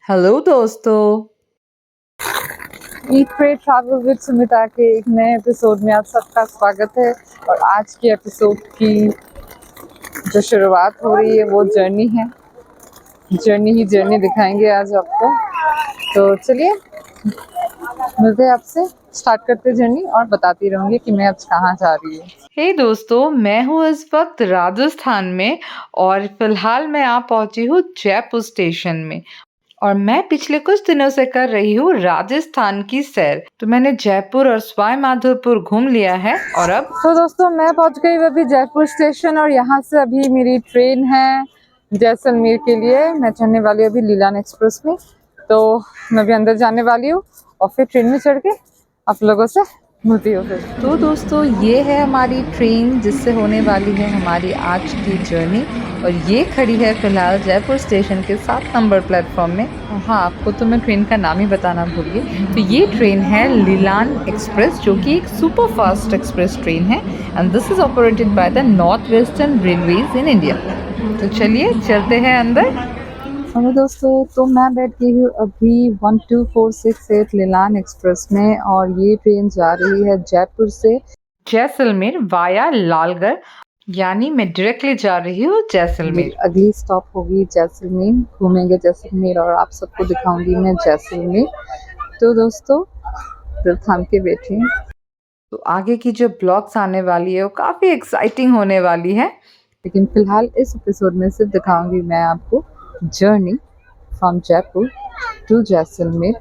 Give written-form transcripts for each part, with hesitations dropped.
Hello दोस्तों। ईट pray travel with Sumita के एक नए एपिसोड में आप सबका स्वागत है। और आज के एपिसोड की जो शुरुआत हो रही है वो जर्नी है। जर्नी दिखाएंगे आज आपको। तो चलिए मिलते हैं आपसे, स्टार्ट करते जर्नी और बताती रहूंगी कि मैं आज कहाँ जा रही हूँ। हे दोस्तों, मैं हूँ इस वक्त राजस्थान में और फिलहाल मैं आ पहुंची हूँ जयपुर स्टेशन में। और मैं पिछले कुछ दिनों से कर रही हूँ राजस्थान की सैर। तो मैंने जयपुर और सवाई माधोपुर घूम लिया है और अब तो दोस्तों मैं पहुंच गई अभी जयपुर स्टेशन और यहाँ से अभी मेरी ट्रेन है जैसलमेर के लिए। मैं चढ़ने वाली हूँ अभी लीलान एक्सप्रेस में। तो मैं भी अंदर जाने वाली हूँ और फिर ट्रेन में चढ़ के आप लोगों से मिलती हूँ फिर। तो दोस्तों ये है हमारी ट्रेन जिससे होने वाली है हमारी आज की जर्नी। और ये खड़ी है फिलहाल जयपुर स्टेशन के 7 नंबर प्लेटफॉर्म में। हाँ, आपको तो मैं ट्रेन का नाम ही बताना भूल गई। तो ये ट्रेन है लीलान एक्सप्रेस जो कि एक सुपर फास्ट एक्सप्रेस ट्रेन है and this is operated by the north western railways in India. तो चलिए चलते हैं अंदर। हेलो दोस्तों, तो मैं बैठ गई हूँ अभी 12468 लीलान एक्सप्रेस में और ये ट्रेन जा रही है जयपुर से जैसलमेर वाया लालगढ़। यानी मैं डायरेक्टली जा रही हूँ जैसलमेर। अगली स्टॉप होगी जैसलमेर, घूमेंगे जैसलमेर और आप सबको दिखाऊंगी मैं जैसलमेर। तो दोस्तों दिल थाम के बैठिए। तो आगे की जो ब्लॉग्स आने वाली है वो काफ़ी एक्साइटिंग होने वाली है, लेकिन फिलहाल इस एपिसोड में सिर्फ दिखाऊंगी मैं आपको journey from Jaipur to Jaisalmer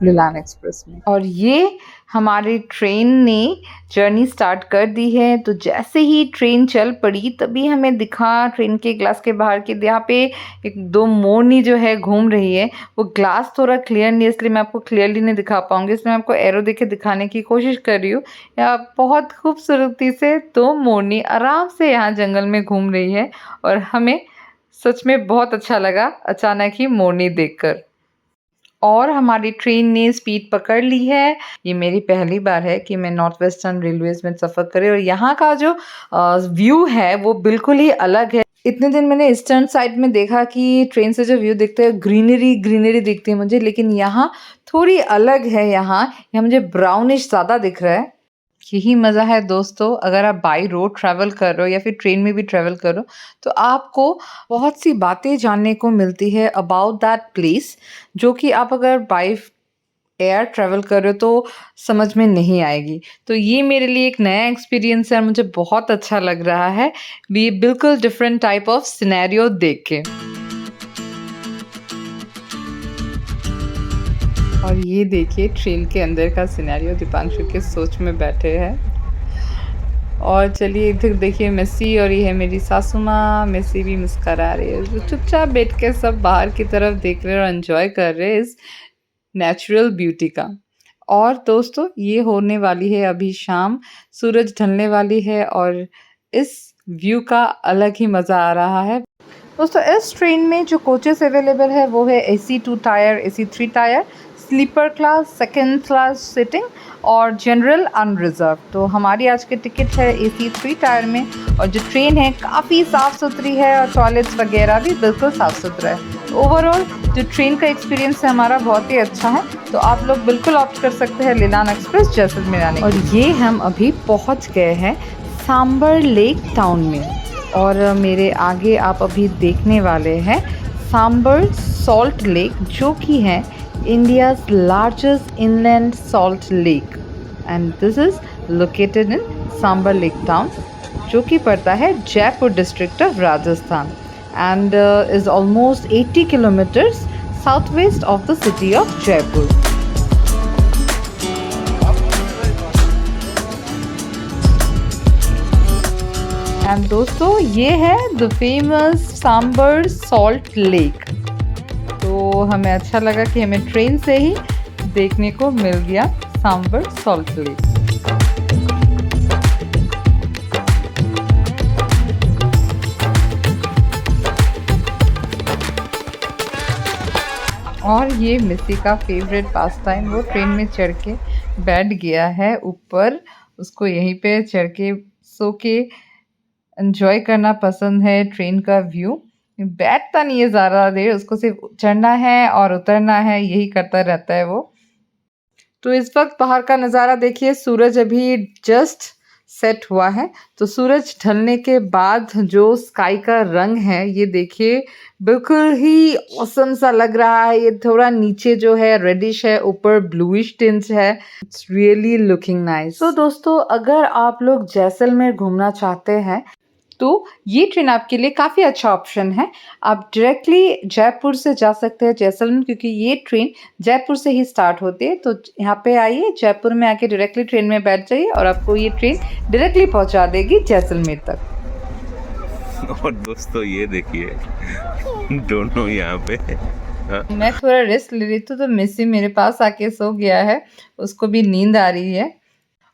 Leelan express में। और ये हमारी ट्रेन ने जर्नी स्टार्ट कर दी है। तो जैसे ही ट्रेन चल पड़ी तभी हमें दिखा ट्रेन के ग्लास के बाहर के यहाँ पे एक दो मोरनी जो है घूम रही है। वो ग्लास थोड़ा क्लियर नहीं है इसलिए मैं आपको क्लियरली नहीं दिखा पाऊंगी, इसलिए मैं आपको एरो देके दिखाने की कोशिश कर रही हूँ। यहाँ बहुत खूबसूरती से दो मोरनी आराम से यहाँ जंगल में घूम रही है और हमें सच में बहुत अच्छा लगा अचानक ही मोरनी देखकर। और हमारी ट्रेन ने स्पीड पकड़ ली है। ये मेरी पहली बार है कि मैं नॉर्थ वेस्टर्न रेलवेज में सफ़र करे और यहाँ का जो व्यू है वो बिल्कुल ही अलग है। इतने दिन मैंने ईस्टर्न साइड में देखा कि ट्रेन से जो व्यू दिखता है ग्रीनरी ग्रीनरी दिखती है मुझे, लेकिन यहाँ थोड़ी अलग है। यहाँ मुझे ब्राउनिश ज़्यादा दिख रहा है। यही मज़ा है दोस्तों, अगर आप बाई रोड ट्रैवल कर रहे हो या फिर ट्रेन में भी ट्रैवल करो तो आपको बहुत सी बातें जानने को मिलती है अबाउट दैट प्लेस, जो कि आप अगर बाई एयर ट्रैवल कर रहे हो तो समझ में नहीं आएगी। तो ये मेरे लिए एक नया एक्सपीरियंस है और मुझे बहुत अच्छा लग रहा है भी बिल्कुल डिफरेंट टाइप ऑफ सिनेरियो देख के। और ये देखिए ट्रेन के अंदर का सिनेरियो, दीपांशु के सोच में बैठे हैं। और चलिए इधर देखिए मेसी और ये है मेरी सासू माँ। मेसी भी मुस्करा रही है, जो चुपचाप बैठ के सब बाहर की तरफ देख रहे हैं और एंजॉय कर रहे हैं इस नेचुरल ब्यूटी का। और दोस्तों ये होने वाली है अभी शाम, सूरज ढलने वाली है और इस व्यू का अलग ही मज़ा आ रहा है। दोस्तों इस ट्रेन में जो कोचेस अवेलेबल है वो है AC 2 tier, AC 3 tier, sleeper class, second class sitting और जनरल अनरिजर्व। तो हमारी आज की टिकट है AC 3 टायर में। और जो ट्रेन है काफ़ी साफ़ सुथरी है और टॉयलेट्स वगैरह भी बिल्कुल साफ़ सुथरा है। ओवरऑल जो ट्रेन का एक्सपीरियंस है हमारा बहुत ही अच्छा है। तो आप लोग बिल्कुल ऑप्ट कर सकते हैं लीलान एक्सप्रेस जैसलमेर आने। और ये हम अभी पहुँच गए हैं सांबर लेक टाउन में और मेरे आगे आप अभी देखने वाले हैं सांबर सॉल्ट लेक, जो कि है India's largest inland salt lake and this is located in Sambhar lake town, जो कि पड़ता है Jaipur district of Rajasthan and is almost 80 kilometres south west of the city of Jaipur. And दोस्तों ये है the famous Sambhar salt lake. तो हमें अच्छा लगा कि हमें ट्रेन से ही देखने को मिल गया सांबर सॉल्ट लेक। और ये मिस्सी का फेवरेट पास टाइम, वो ट्रेन में चढ़ के बैठ गया है ऊपर, उसको यहीं पे चढ़ के सो के एंजॉय करना पसंद है ट्रेन का व्यू। बैठता नहीं है ज़्यादा देर, उसको सिर्फ चढ़ना है और उतरना है, यही करता रहता है वो। तो इस वक्त बाहर का नज़ारा देखिए, सूरज अभी जस्ट सेट हुआ है। तो सूरज ढलने के बाद जो स्काई का रंग है ये देखिए, बिल्कुल ही ऑसम सा लग रहा है। ये थोड़ा नीचे जो है रेडिश है, ऊपर ब्लूइश टिंट है। It's really looking nice. तो दोस्तों, अगर आप लोग जैसलमेर घूमना चाहते हैं तो ये ट्रेन आपके लिए काफ़ी अच्छा ऑप्शन है। आप डायरेक्टली जयपुर से जा सकते हैं जैसलमेर, क्योंकि ये ट्रेन जयपुर से ही स्टार्ट होती है। तो यहाँ पे आइए, जयपुर में आके डायरेक्टली ट्रेन में बैठ जाइए और आपको ये ट्रेन डायरेक्टली पहुँचा देगी जैसलमेर तक। और दोस्तों ये देखिए दोनों यहाँ पे मैं थोड़ा रेस्ट ले रही थी तो मिस्सी मेरे पास आके सो गया है, उसको भी नींद आ रही है।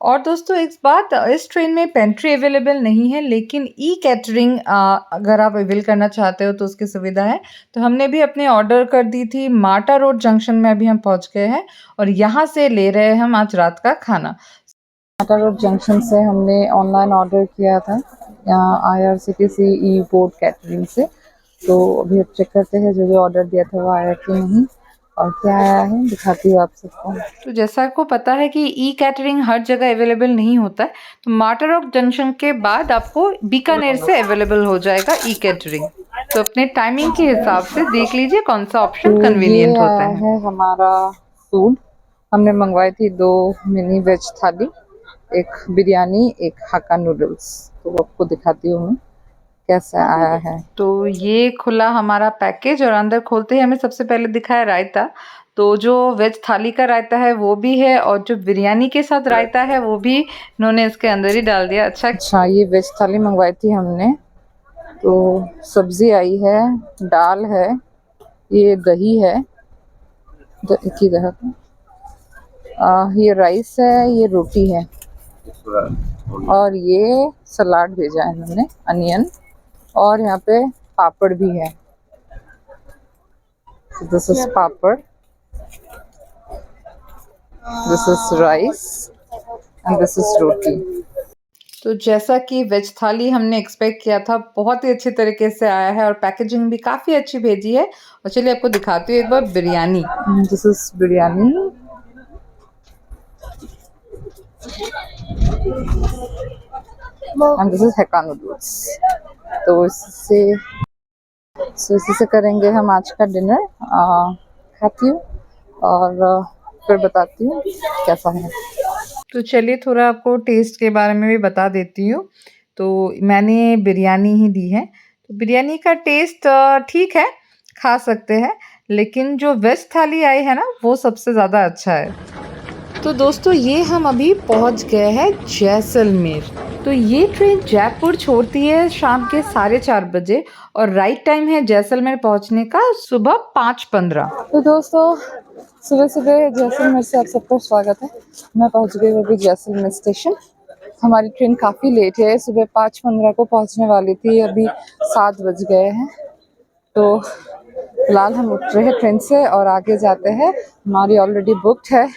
और दोस्तों एक बात, इस ट्रेन में पेंट्री अवेलेबल नहीं है, लेकिन ई कैटरिंग अगर आप अवेल करना चाहते हो तो उसकी सुविधा है। तो हमने भी अपने ऑर्डर कर दी थी। माटा रोड जंक्शन में अभी हम पहुंच गए हैं और यहाँ से ले रहे हैं हम आज रात का खाना। माटा रोड जंक्शन से हमने ऑनलाइन ऑर्डर किया था यहाँ IRCTC ई बोर्ड कैटरिंग से। तो अभी अब चेक करते हैं जो ऑर्डर दिया था वो आया कि नहीं और क्या आया है, दिखाती हूँ आप सबको। तो जैसा आपको पता है कि ई कैटरिंग हर जगह अवेलेबल नहीं होता है, तो माटा रोड जंक्शन के बाद आपको बीकानेर से अवेलेबल हो जाएगा ई कैटरिंग। तो अपने टाइमिंग के हिसाब से देख लीजिए कौन सा ऑप्शन कन्वीनियंट होता है। हमारा फूड हमने मंगवाई थी 2 मिनी वेज थाली, एक बिरयानी, एक हाक्का नूडल्स। तो आपको दिखाती हूँ मैं कैसा आया है। तो ये खुला हमारा पैकेज और अंदर खोलते ही हमें सबसे पहले दिखाया रायता। तो जो वेज थाली का रायता है वो भी है और जो बिरयानी के साथ रायता है वो भी इन्होंने इसके अंदर ही डाल दिया। अच्छा, ये वेज थाली मंगवाई थी हमने। तो सब्जी आई है, दाल है, ये दही है की तरह, ये राइस है, ये रोटी है और ये सलाद भेजा है इन्होंने, अनियन, और यहाँ पे पापड़ भी है। This is papad, this is rice and this is roti. तो जैसा कि वेज थाली हमने एक्सपेक्ट किया था, बहुत ही अच्छे तरीके से आया है और पैकेजिंग भी काफ़ी अच्छी भेजी है। और चलिए आपको दिखाती हूँ एक बार biryani. This is biryani and this is Hakka noodles. तो इसी से करेंगे हम आज का डिनर। खाती हूँ और फिर बताती हूँ कैसा है। तो चलिए थोड़ा आपको टेस्ट के बारे में भी बता देती हूँ। तो मैंने बिरयानी ही दी है, तो बिरयानी का टेस्ट ठीक है, खा सकते हैं, लेकिन जो वेज थाली आई है ना वो सबसे ज़्यादा अच्छा है। तो दोस्तों ये हम अभी पहुंच गए हैं जैसलमेर। तो ये ट्रेन जयपुर छोड़ती है शाम के 4:30 बजे और राइट टाइम है जैसलमेर पहुंचने का सुबह 5:15। तो दोस्तों सुबह सुबह जैसलमेर से आप सबका स्वागत है। मैं पहुंच गई अभी जैसलमेर स्टेशन। हमारी ट्रेन काफ़ी लेट है, सुबह 5:15 को पहुंचने वाली थी, अभी 7 बज गए हैं। तो फिलहाल हम उठ रहे हैं ट्रेन से और आगे जाते हैं। हमारी ऑलरेडी बुकड है,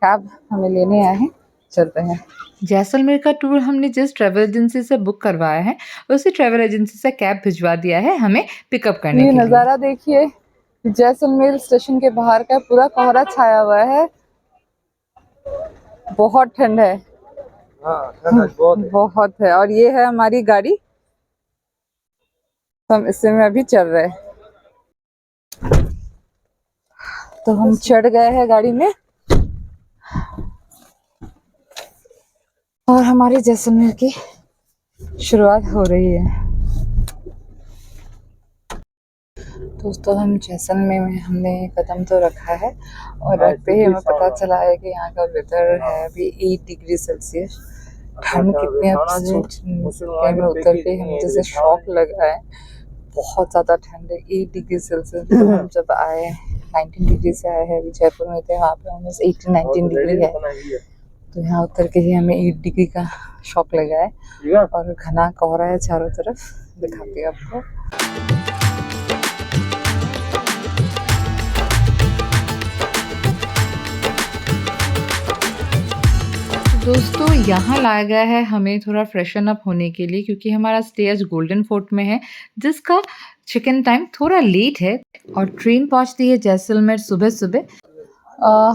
कैब हमें लेने आए हैं, चलते हैं। जैसलमेर का टूर हमने जिस ट्रैवल एजेंसी से बुक करवाया है उसी ट्रैवल एजेंसी से कैब भिजवा दिया है हमें पिकअप करने के लिए। ये नज़ारा देखिए, जैसलमेर स्टेशन के बाहर का पूरा कोहरा छाया हुआ है, बहुत ठंड है। बहुत है। और ये है हमारी गाड़ी, हम इससे में अभी चल रहे हैं। तो हम चढ़ गए हैं गाड़ी में और हमारी जैसलमेर की शुरुआत हो रही है। दोस्तों हम जैसलमेर में हमने कदम तो रखा है और रखते ही हमें पता चला है कि यहाँ का वेदर है अभी 8 डिग्री सेल्सियस। ठंड कितनी आप सोच नहीं सकते, हमें उतर के हम जैसे शॉक लगा है, बहुत ज़्यादा ठंड है। 8 डिग्री सेल्सियस हम जब आए 19 डिग्री से आए हैं, अभी जयपुर में थे, वहाँ पे ऑलमोस्ट 18-19 डिग्री है। तो यहाँ उतर के ही हमें 8 डिग्री का शॉक लगा है और घना कोहरा है चारों तरफ, दिखाती हूँ आपको। दोस्तों यहाँ लाया गया है हमें थोड़ा फ्रेशन अप होने के लिए, क्योंकि हमारा स्टे आज गोल्डन फोर्ट में है, जिसका चेक इन टाइम थोड़ा लेट है और ट्रेन पहुंचती है जैसलमेर सुबह सुबह।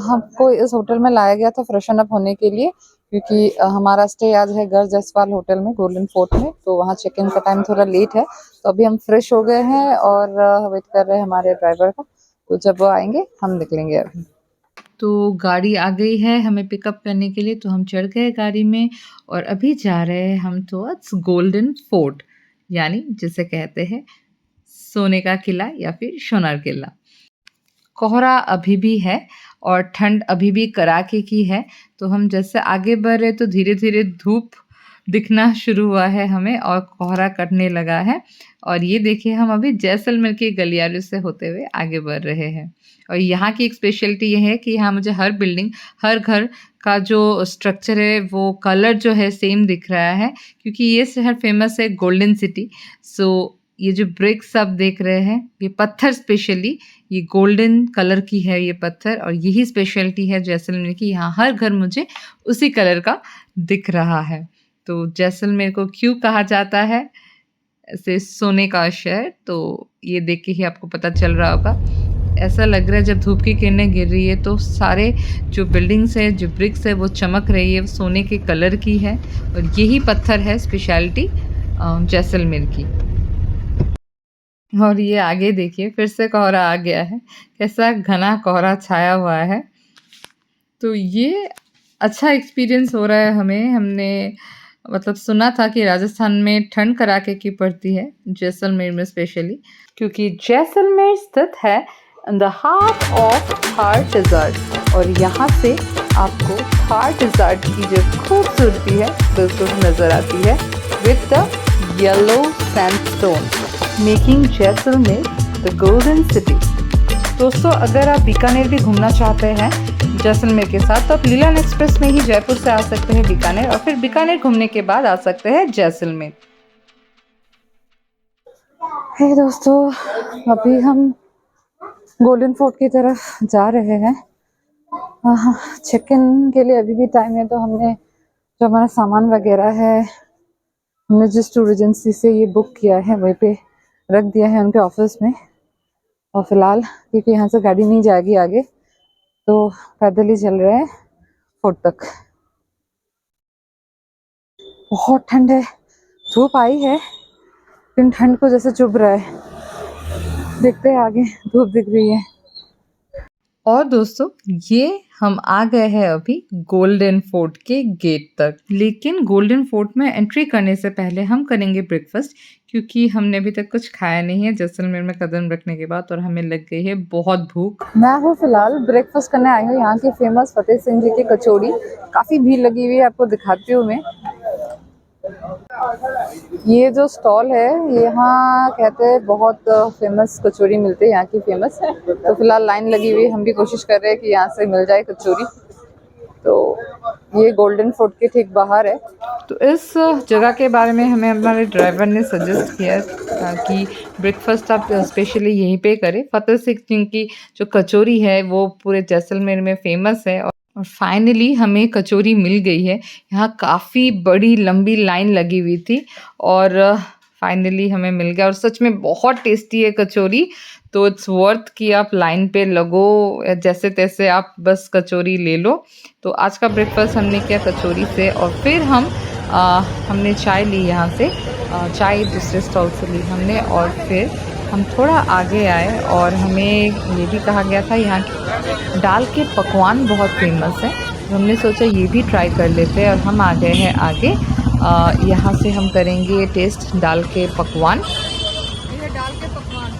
हमको इस होटल में लाया गया था फ्रेशन अप होने के लिए, क्योंकि हमारा स्टे आज है गर जसवाल होटल में गोल्डन फोर्ट में, तो वहाँ चेक इन का टाइम थोड़ा लेट है। तो अभी हम फ्रेश हो गए हैं और वेट कर रहे हैं हमारे ड्राइवर का, तो जब वो आएंगे हम निकलेंगे अभी। तो गाड़ी आ गई है हमें पिकअप करने के लिए, तो हम चढ़ गए गाड़ी में और अभी जा रहे हैं हम टुवर्ड्स गोल्डन फोर्ट, यानी जिसे कहते हैं सोने का किला या फिर सोनार किला। कोहरा अभी भी है और ठंड अभी भी कड़ाके की है, तो हम जैसे आगे बढ़ रहे तो धीरे धीरे धूप दिखना शुरू हुआ है हमें और कोहरा कटने लगा है। और ये देखिए हम अभी जैसलमेर के गलियारे से होते हुए आगे बढ़ रहे हैं। और यहाँ की एक स्पेशलिटी ये है कि यहाँ मुझे हर बिल्डिंग, हर घर का जो स्ट्रक्चर है वो कलर जो है सेम दिख रहा है, क्योंकि ये शहर फेमस है गोल्डन सिटी। सो ये जो ब्रिक्स आप देख रहे हैं, ये पत्थर स्पेशली ये गोल्डन कलर की है ये पत्थर, और यही स्पेशलिटी है जैसलमेर की। यहाँ हर घर मुझे उसी कलर का दिख रहा है। तो जैसलमेर को क्यों कहा जाता है ऐसे सोने का शहर, तो ये देख के ही आपको पता चल रहा होगा। ऐसा लग रहा है जब धूप की किरणें गिर रही है तो सारे जो बिल्डिंग्स है, जो ब्रिक्स है, वो चमक रही है, वो सोने के कलर की है। और यही पत्थर है स्पेशलिटी जैसलमेर की। और ये आगे देखिए फिर से कोहरा आ गया है, कैसा घना कोहरा छाया हुआ है। तो ये अच्छा एक्सपीरियंस हो रहा है हमें। हमने मतलब सुना था कि राजस्थान में ठंड कड़ाके की पड़ती है, जैसलमेर में स्पेशली, क्योंकि जैसलमेर स्थित है in the heart of Thar desert. और यहाँ से आपको थार डेजर्ट की जो खूबसूरती है बिल्कुल नज़र आती है with the yellow sandstone, making Jaisalmer the golden city. दोस्तों, अगर आप बीकानेर भी घूमना चाहते हैं जैसलमेर के साथ, तो आप लीलन एक्सप्रेस में ही जयपुर से आ सकते हैं बीकानेर, और फिर बीकानेर घूमने के बाद आ सकते हैं जैसलमेर। हे दोस्तों, अभी हम गोल्डन फोर्ट की तरफ जा रहे हैं। चेक इन के लिए अभी भी टाइम है, तो हमने जो हमारा सामान वगैरह है हमने जिस टूर एजेंसी से ये बुक किया है वहीं पे रख दिया है उनके ऑफिस में। और फिलहाल क्योंकि यहाँ से गाड़ी नहीं जाएगी आगे, तो पैदल ही चल रहे हैं फोर्ट तक। बहुत ठंड है, धूप आई है लेकिन ठंड को जैसे चुभ रहा है। देखते हैं आगे, धूप दिख रही है। और दोस्तों, ये हम आ गए हैं अभी गोल्डन फोर्ट के गेट तक। लेकिन गोल्डन फोर्ट में एंट्री करने से पहले हम करेंगे ब्रेकफास्ट, क्योंकि हमने अभी तक कुछ खाया नहीं है जैसलमेर में कदम रखने के बाद, और हमें लग गई है बहुत भूख। मैं हूँ फिलहाल ब्रेकफास्ट करने आई हूँ यहाँ की फेमस फतेह सिंह जी की कचौड़ी। काफ़ी भीड़ लगी हुई है, आपको दिखाती हूँ मैं। ये जो स्टॉल है, यहाँ कहते हैं बहुत फेमस कचौरी मिलती है यहाँ की फेमस। तो फिलहाल लाइन लगी हुई है, हम भी कोशिश कर रहे हैं कि यहाँ से मिल जाए कचौरी। तो ये गोल्डन फोर्ट के ठीक बाहर है। तो इस जगह के बारे में हमें हमारे ड्राइवर ने सजेस्ट किया कि ब्रेकफास्ट आप स्पेशली यहीं पे करें। फतेह सिंह की जो कचौरी है वो पूरे जैसलमेर में फेमस है। और फाइनली हमें कचौरी मिल गई है। यहाँ काफ़ी बड़ी लंबी लाइन लगी हुई थी और फाइनली हमें मिल गया, और सच में बहुत टेस्टी है कचौरी। तो इट्स वर्थ कि आप लाइन पे लगो, जैसे तैसे आप बस कचौरी ले लो। तो आज का ब्रेकफास्ट हमने किया कचौरी से, और फिर हमने चाय ली यहाँ से। चाय दूसरे स्टॉल से ली हमने, और फिर हम थोड़ा आगे आए और हमें ये भी कहा गया था यहाँ की दाल के पकवान बहुत फेमस है। तो हमने सोचा ये भी ट्राई कर लेते हैं, और हम आ गए हैं आगे। यहाँ से हम करेंगे टेस्ट दाल के पकवान। ये दाल के पकवान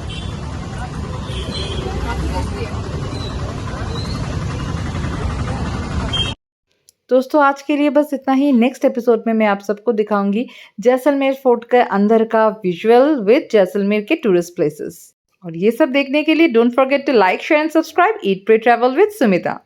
दोस्तों, आज के लिए बस इतना ही। नेक्स्ट एपिसोड में मैं आप सबको दिखाऊंगी जैसलमेर फोर्ट के अंदर का विजुअल विद जैसलमेर के टूरिस्ट प्लेसेस। और ये सब देखने के लिए don't forget to like, share and subscribe eat pray travel with Sumita.